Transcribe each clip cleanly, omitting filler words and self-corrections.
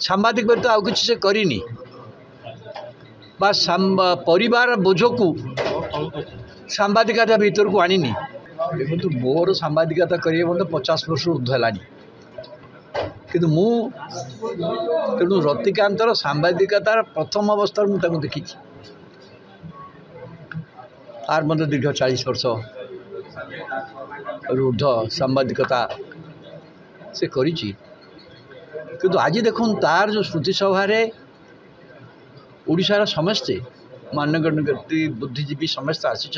सांबादिक व्यक्ति आउ किसी से करनी परिवार बोझ को सांबादिकता भीतर को आनी देखो मोर सांबादिकता करें मतलब 50 वर्ष ऊर्ध है कि तेणु रतिकांतर सांबादिकतार प्रथम अवस्था मुझे देखी तार मत दीर्घ 40 वर्ष ऊर्ध सांबादिकता से करी किंतु आज देखो तार जो श्रुति सभा ओडिशार समस्ते मानगण्य व्यक्ति बुद्धिजीवी समस्त आसी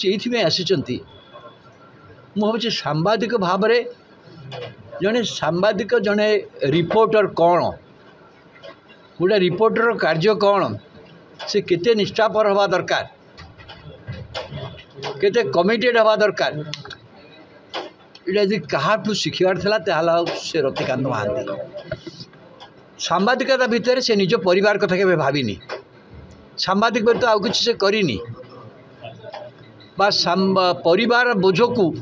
ये आसी मुझे सांबादिक भाव में जड़े सांबादिक जड़े रिपोर्टर कौन गोटे रिपोर्टर कार्य कौन से केते निष्ठापर हवा दरकार केते कमिटेड हवा दरकार ये यदि क्या शिखार था से रतिकांत महांती सांबादिकता भितर से निज परिवार कथा के भाविनी सांबादिक व्यक्ति आउ किसी से करनी परिवार बोझ को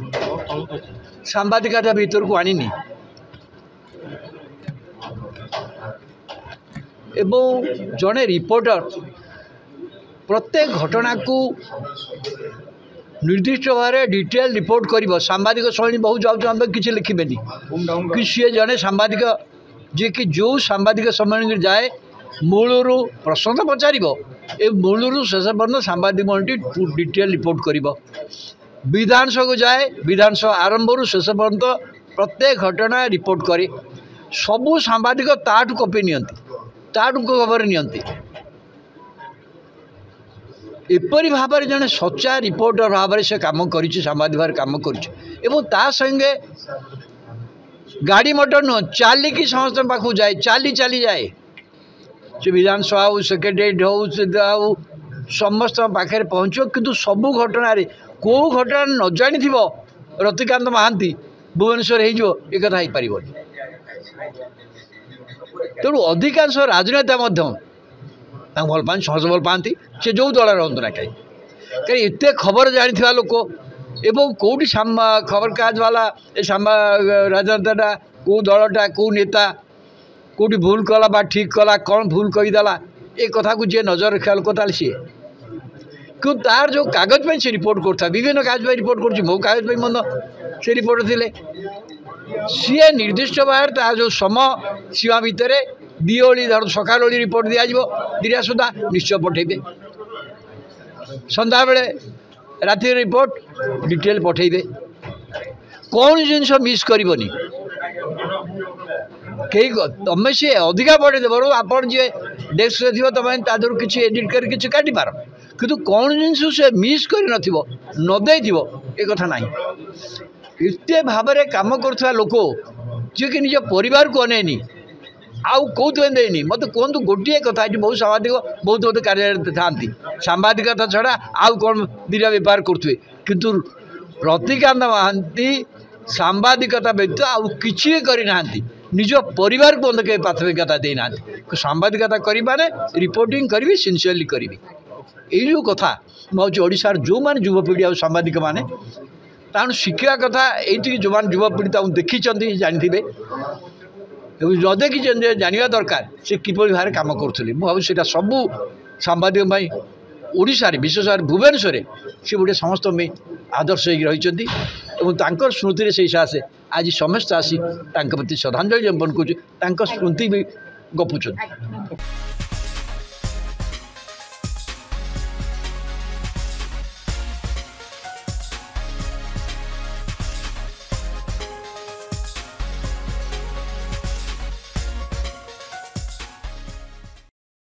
सांबादिकता भीतर को आनी एवं जड़े रिपोर्टर प्रत्येक घटना को निर्दिष्ट भाव में डिटेल रिपोर्ट कर सांबादिक शैली बहुत जाऊँ किसी लिखे कि सी जड़े सांबादिक जी कि जो सांबादिक सम्मेलन जाए मूलरू प्रश्न तो पचार मूलरू शेष पर्यटन सांबादिक मंडली डिटेल रिपोर्ट कर विधानसभा को जाए विधानसभा आरंभ शेष पर्यटन प्रत्येक घटना रिपोर्ट करे सबू सांबादिक ताठू कॉपी नियंती खबर नियंती एपरी भाव में जड़े सच्चा रिपोर्टर भाव में से कम कर सांबादिक भाव कम कर संगे गाड़ी मोटर नुह चलिकी समस्त पाखु जाए चली जाए से विधानसभा हो सेक्रेटेरिएट हो समस्त पाखे पहुँच किंतु सबू घटना कौ घटना न जानी रतिकांत महांती भुवनेश्वर हो पार तेणु अधिकांश राजनेता भल पाए सहज भल पाती से जो दल रुहतु ना कहीं एत खबर जानी लोक एवं कौटी खबर कागज वाला राजनेता कौ दलटा कौ नेता कौटी भूल कला बा ठीक कला कौन भूल कहीदेला ए कथा को जी नजर रखा लोक ताल सी क्यों तार जो कागज पे से रिपोर्ट करता विभिन्न कागज पे रिपोर्ट कर मो कागज पे मन से रिपोर्ट थे सी निर्दिष्ट भाव तार जो समय सीमा भितर दिओली धर सका रिपोर्ट दिज्व दिया सुधा निश्चय पठेबे संध्या बेले राति रिपोर्ट डिटेल पठेबे कौन जिनस मिस करनी कई तुम सी अधिका पढ़े देव आप डेस्क थी तुम तादर किसी एडिट कर किसी काटी पार किंतु कौन जिनस से मिस कर नदे ये कथा ना एत भाव में कम कर लोक जी कि निज परिवार को अनेनी आउ कौन देनी मत कहतु गोटे कथा बहुत सांबादिक बहुत बहुत कार्य था सांबादिकता छड़ा आउ कौन दिना बेपार करुवे किंतु रतिकांत महांती सांबादिकता व्यतीत आउ किसी करना निज परिवार को बंद के प्राथमिकता देना सांबादिकता करें रिपोर्टिंग करी सिनसीयरली करी यू कथा मुझे ओडिशार जो मैंने युवपीढ़ी आ सांबादिक मैंने ताणु शिक्षा कथा ये जो मैंने युवपीढ़ी देखी जानते न देखी जानवा दरकार से किपरि भाव कम करुले मुझे सबू सांबादिक ओडिशा विशेष भुवनेश्वर सी गोटे समस्त में आदर्श रही स्मृति से हिसाब आज समस्त आसी प्रति श्रद्धांजलि ज्ञापन कर स्मृति भी गपुच।